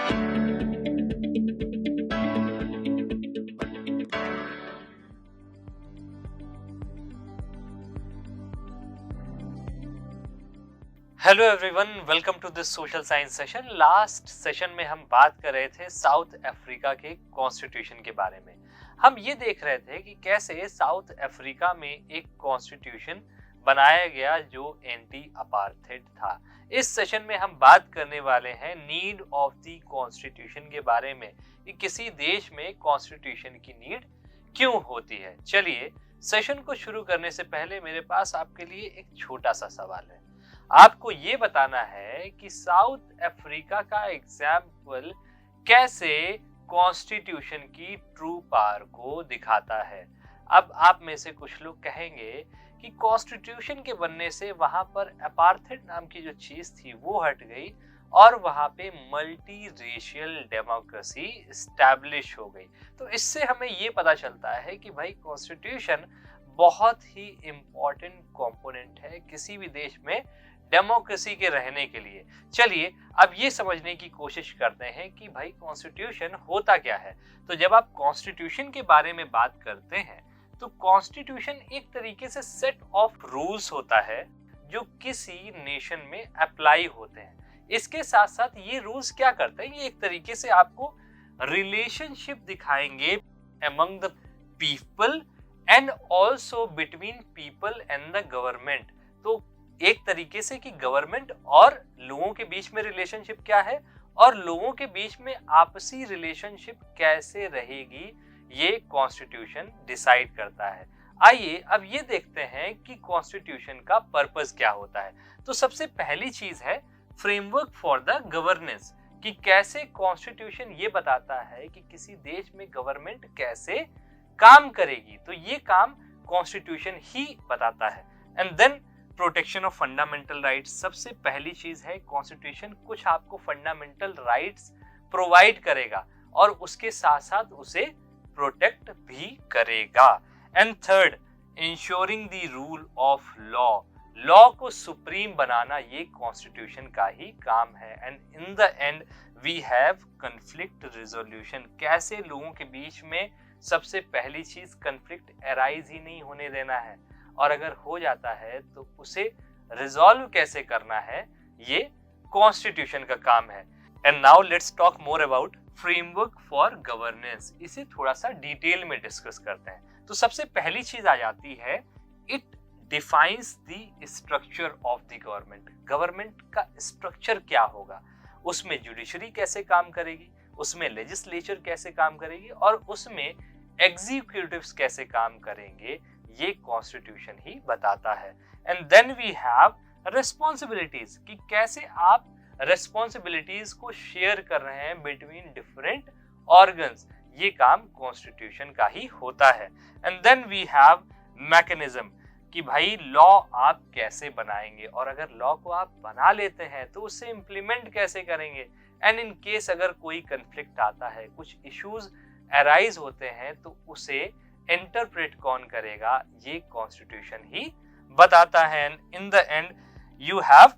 Hello everyone, welcome to this social science session. Last session में हम बात कर रहे थे साउथ अफ्रीका के कॉन्स्टिट्यूशन के बारे में। हम ये देख रहे थे कि कैसे साउथ अफ्रीका में एक कॉन्स्टिट्यूशन बनाया गया जो एंटी अपार्थाइड था। इस सेशन में हम बात करने वाले हैं नीड ऑफ द कॉन्स्टिट्यूशन के बारे में कि किसी देश में कॉन्स्टिट्यूशन की नीड क्यों होती है। चलिए, सेशन को शुरू करने से पहले मेरे पास आपके लिए एक छोटा सा सवाल है। आपको ये बताना है कि साउथ अफ्रीका का एग्जाम्पल कैसे कॉन्स्टिट्यूशन की ट्रू पावर को दिखाता है। अब आप में से कुछ लोग कहेंगे कि कॉन्स्टिट्यूशन के बनने से वहां पर अपार्थाइड नाम की जो चीज थी वो हट गई और वहां पे मल्टी रेशियल डेमोक्रेसी एस्टैब्लिश हो गई। तो इससे हमें ये पता चलता है कि भाई कॉन्स्टिट्यूशन बहुत ही इंपॉर्टेंट कंपोनेंट है किसी भी देश में डेमोक्रेसी के रहने के लिए। चलिए अब ये समझने की कोशिश करते हैं कि भाई कॉन्स्टिट्यूशन होता क्या है। तो जब आप कॉन्स्टिट्यूशन के बारे में बात करते हैं तो कॉन्स्टिट्यूशन एक तरीके से सेट ऑफ रूल्स होता है जो किसी नेशन में अप्लाई होते हैं। इसके साथ साथ ये रूल्स क्या करते हैं, ये एक तरीके से आपको रिलेशनशिप दिखाएंगे among the people and also between people and the government. तो एक तरीके से कि गवर्नमेंट और लोगों के बीच में रिलेशनशिप क्या है और लोगों के बीच में आपसी रिलेशनशिप कैसे रहेगी, ये कॉन्स्टिट्यूशन डिसाइड करता है। आइए अब ये देखते हैं कि कॉन्स्टिट्यूशन का पर्पस क्या होता है। तो सबसे पहली चीज है फ्रेमवर्क फॉर द गवर्नेंस, कि कैसे कॉन्स्टिट्यूशन ये बताता है कि किसी देश में गवर्नमेंट कैसे काम करेगी। तो ये काम कॉन्स्टिट्यूशन ही बताता है। And then protection of fundamental rights, सबसे पहली चीज है कॉन्स्टिट्यूशन कुछ आपको फंडामेंटल राइट्स प्रोवाइड करेगा और उसके साथ साथ उसे प्रोटेक्ट भी करेगा। And third, ensuring the rule of law, law को सुप्रीम बनाना ये कॉन्स्टिट्यूशन का ही काम है। And in the end we have conflict resolution, कैसे लोगों के बीच में सबसे पहली चीज कन्फ्लिक्ट अराइज ही नहीं होने देना है और अगर हो जाता है तो उसे रिजॉल्व कैसे करना है, ये कॉन्स्टिट्यूशन का काम है। And now let's talk more about framework for governance, इसे थोड़ा सा डिटेल में डिस्कस करते हैं। तो सबसे पहली चीज आ जाती है it defines the structure of the government. Government का स्ट्रक्चर क्या होगा, उसमें जुडिशरी कैसे काम करेगी, उसमें लेजिस्लेचर कैसे काम करेगी और उसमें एग्जीक्यूटिव्स कैसे काम करेंगे, ये कॉन्स्टिट्यूशन ही बताता है। And then we have responsibilities, कि कैसे आप रिस्पॉन्सिबिलिटीज को शेयर कर रहे हैं बिटवीन डिफरेंट ऑर्गन्स, ये काम कॉन्स्टिट्यूशन का ही होता है। And then we have mechanism, कि भाई लॉ आप कैसे बनाएंगे और अगर लॉ को आप बना लेते हैं तो उसे इम्प्लीमेंट कैसे करेंगे। एंड इन केस अगर कोई कंफ्लिक्ट आता है, कुछ इश्यूज अराइज होते हैं, तो उसे इंटरप्रेट कौन करेगा, ये कॉन्स्टिट्यूशन ही बताता है। इन the end you have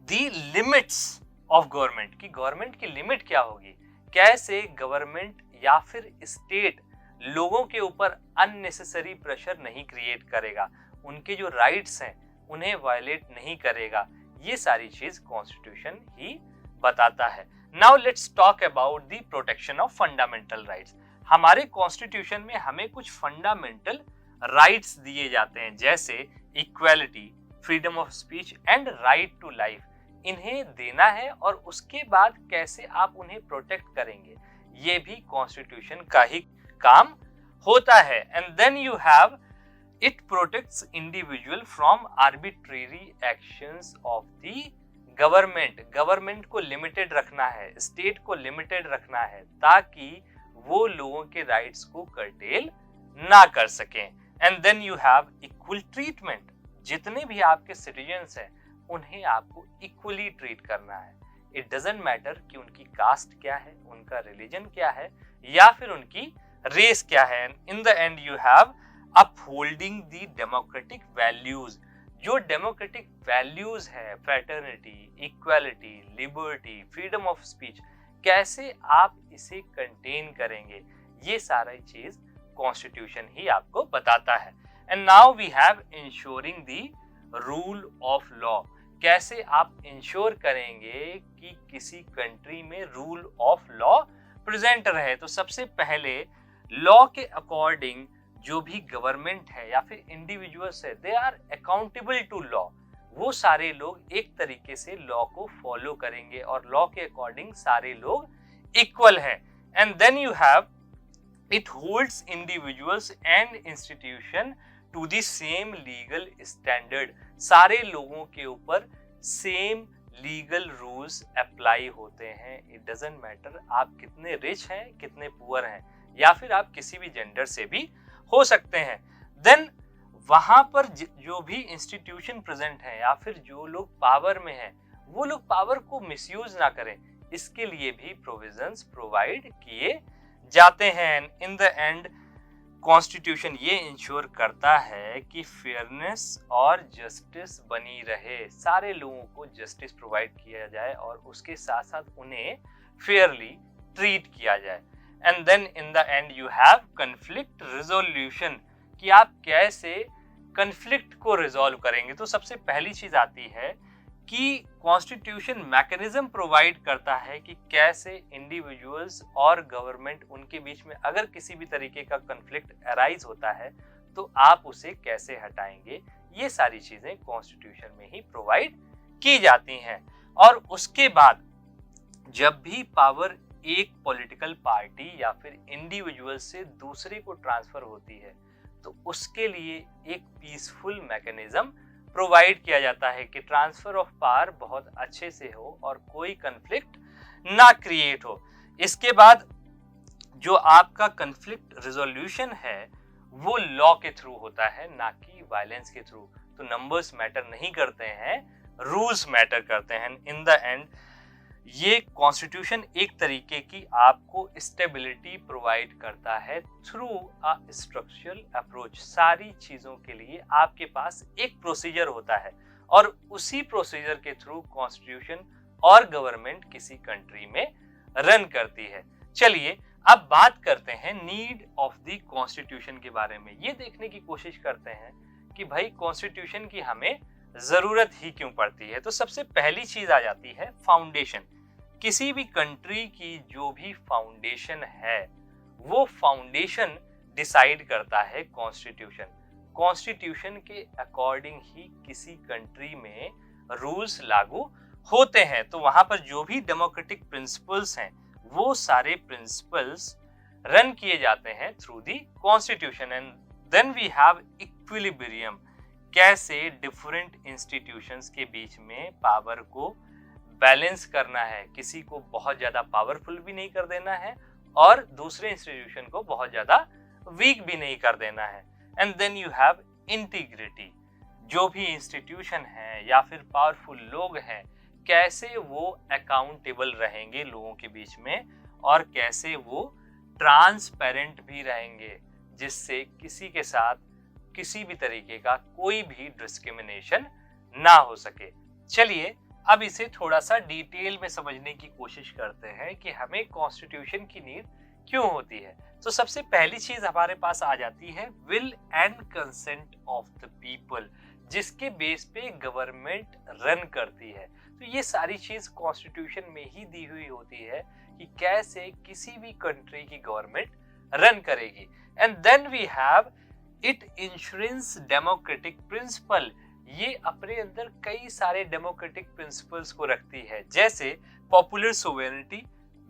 the limits of government, कि गवर्नमेंट की लिमिट क्या होगी, कैसे गवर्नमेंट या फिर स्टेट लोगों के ऊपर अननेसेसरी प्रेशर नहीं क्रिएट करेगा, उनके जो राइट्स हैं उन्हें वायलेट नहीं करेगा, ये सारी चीज कॉन्स्टिट्यूशन ही बताता है। Now let's talk about the protection of fundamental rights. हमारे कॉन्स्टिट्यूशन में हमें कुछ फंडामेंटल राइट्स दिए जाते हैं, जैसे equality, freedom of speech and right to life. इन्हें देना है और उसके बाद कैसे आप उन्हें प्रोटेक्ट करेंगे, ये भी कॉन्स्टिट्यूशन का ही काम होता है। And then you have it protects individual from arbitrary actions of the government. Government को लिमिटेड रखना है, स्टेट को लिमिटेड रखना है, ताकि वो लोगों के राइट्स को कर्टेल ना कर सकें। And then you have equal treatment, जितने भी आपके सिटीजन्स हैं उन्हें आपको इक्वली ट्रीट करना है। इट डजंट मैटर कि उनकी कास्ट क्या है, उनका रिलीजन क्या है या फिर उनकी रेस क्या है। इन the end you have upholding the democratic values, जो डेमोक्रेटिक वैल्यूज है, fraternity, equality, liberty, freedom of speech, कैसे आप इसे कंटेन करेंगे, ये सारी चीज कॉन्स्टिट्यूशन ही आपको बताता है। And now we have ensuring the rule of law. कैसे आप इंश्योर करेंगे कि किसी कंट्री में रूल ऑफ लॉ प्रेजेंट रहे। तो सबसे पहले लॉ के अकॉर्डिंग जो भी गवर्नमेंट है या फिर इंडिविजुअल्स है, they are accountable to law. वो सारे लोग एक तरीके से लॉ को फॉलो करेंगे और लॉ के अकॉर्डिंग सारे लोग इक्वल हैं। And then you have it holds individuals and institution to the same legal standard. सारे लोगों के ऊपर सेम लीगल रूल्स अप्लाई होते हैं। इट डजंट मैटर आप कितने रिच हैं, कितने पुअर हैं, या फिर आप किसी भी जेंडर से भी हो सकते हैं। देन वहां पर जो भी इंस्टीट्यूशन प्रेजेंट है या फिर जो लोग पावर में हैं, वो लोग पावर को मिसयूज ना करें, इसके लिए भी प्रोविजंस प्रोवाइड किए जाते हैं। इन द एंड कॉन्स्टिट्यूशन ये इंश्योर करता है कि फेयरनेस और जस्टिस बनी रहे, सारे लोगों को जस्टिस प्रोवाइड किया जाए और उसके साथ साथ उन्हें फेयरली ट्रीट किया जाए। And then in the end you have conflict resolution, कि आप कैसे कन्फ्लिक्ट को रिजॉल्व करेंगे। तो सबसे पहली चीज आती है कि कॉन्स्टिट्यूशन मैकेनिज्म प्रोवाइड करता है कि कैसे इंडिविजुअल्स और गवर्नमेंट उनके बीच में अगर किसी भी तरीके का कन्फ्लिक्ट अराइज होता है तो आप उसे कैसे हटाएंगे। ये सारी चीजें कॉन्स्टिट्यूशन में ही प्रोवाइड की जाती हैं। और उसके बाद जब भी पावर एक पॉलिटिकल पार्टी या फिर इंडिविजुअल से दूसरे को ट्रांसफर होती है तो उसके लिए एक पीसफुल मैकेनिज्म प्रोवाइड किया जाता है कि ट्रांसफर ऑफ पावर बहुत अच्छे से हो और कोई कन्फ्लिक्ट ना क्रिएट हो। इसके बाद जो आपका कन्फ्लिक्ट रिजोल्यूशन है वो लॉ के थ्रू होता है, ना कि वायलेंस के थ्रू। तो नंबर्स मैटर नहीं करते हैं, रूल्स मैटर करते हैं। इन द एंड ये कॉन्स्टिट्यूशन एक तरीके की आपको स्टेबिलिटी प्रोवाइड करता है थ्रू अ स्ट्रक्चरल अप्रोच। सारी चीजों के लिए आपके पास एक प्रोसीजर होता है और उसी प्रोसीजर के थ्रू कॉन्स्टिट्यूशन और गवर्नमेंट किसी कंट्री में रन करती है। चलिए अब बात करते हैं नीड ऑफ द कॉन्स्टिट्यूशन के बारे में। ये देखने की कोशिश करते हैं कि भाई कॉन्स्टिट्यूशन की हमें जरूरत ही क्यों पड़ती है। तो सबसे पहली चीज आ जाती है फाउंडेशन। किसी भी कंट्री की जो भी फाउंडेशन है वो फाउंडेशन डिसाइड करता है कॉन्स्टिट्यूशन। कॉन्स्टिट्यूशन के अकॉर्डिंग ही किसी कंट्री में रूल्स लागू होते हैं। तो वहां पर जो भी डेमोक्रेटिक प्रिंसिपल्स हैं वो सारे प्रिंसिपल्स रन किए जाते हैं through the constitution. And then we have equilibrium, कैसे डिफरेंट इंस्टीट्यूशंस के बीच में पावर को बैलेंस करना है, किसी को बहुत ज्यादा पावरफुल भी नहीं कर देना है और दूसरे इंस्टीट्यूशन को बहुत ज्यादा वीक भी नहीं कर देना है। And then you have integrity, जो भी इंस्टीट्यूशन है या फिर पावरफुल लोग हैं कैसे वो अकाउंटेबल रहेंगे लोगों के बीच में और कैसे वो ट्रांसपेरेंट भी रहेंगे, जिससे किसी के साथ किसी भी तरीके का कोई भी डिस्क्रिमिनेशन ना हो सके। चलिए अब इसे थोड़ा सा डिटेल में समझने की कोशिश करते हैं कि हमें कॉन्स्टिट्यूशन की नीड क्यों होती है। तो सबसे पहली चीज हमारे पास आ जाती है will and consent of the people, जिसके बेस पे गवर्नमेंट रन करती है। तो ये सारी चीज कॉन्स्टिट्यूशन में ही दी हुई होती है कि कैसे किसी भी कंट्री की गवर्नमेंट रन करेगी। And then we have it insurance democratic principle, ये अपने अंदर कई सारे डेमोक्रेटिक प्रिंसिपल्स को रखती है, जैसे popular sovereignty,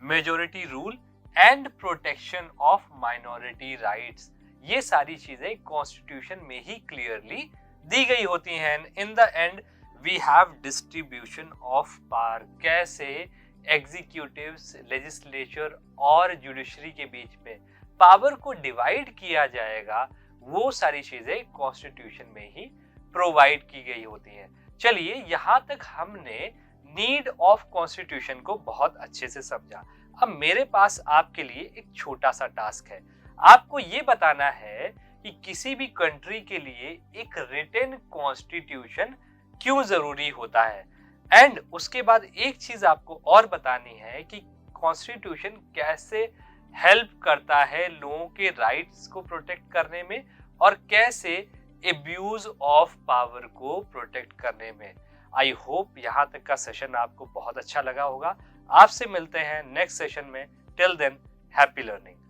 majority rule and protection of minority rights. ये सारी चीजें कॉन्स्टिट्यूशन में ही क्लियरली दी गई होती हैं। In the end we have distribution of power, कैसे एग्जीक्यूटिव्स, लेजिस्लेचर और जुडिशरी के बीच में पावर को डिवाइड किया जाएगा, वो सारी चीजें कॉन्स्टिट्यूशन में ही प्रोवाइड की गई होती है। चलिए यहाँ तक हमने नीड ऑफ कॉन्स्टिट्यूशन को बहुत अच्छे से समझा। अब मेरे पास आपके लिए एक छोटा सा टास्क है। आपको ये बताना है कि किसी भी कंट्री के लिए एक रिटन कॉन्स्टिट्यूशन क्यों जरूरी होता है। एंड उसके बाद एक चीज आपको और बतानी है कि कॉन्स्टिट्यूशन कैसे हेल्प करता है लोगों के राइट्स को प्रोटेक्ट करने में और कैसे एब्यूज ऑफ पावर को प्रोटेक्ट करने में। आई होप यहाँ तक का सेशन आपको बहुत अच्छा लगा होगा। आपसे मिलते हैं नेक्स्ट सेशन में। Till then, happy learning.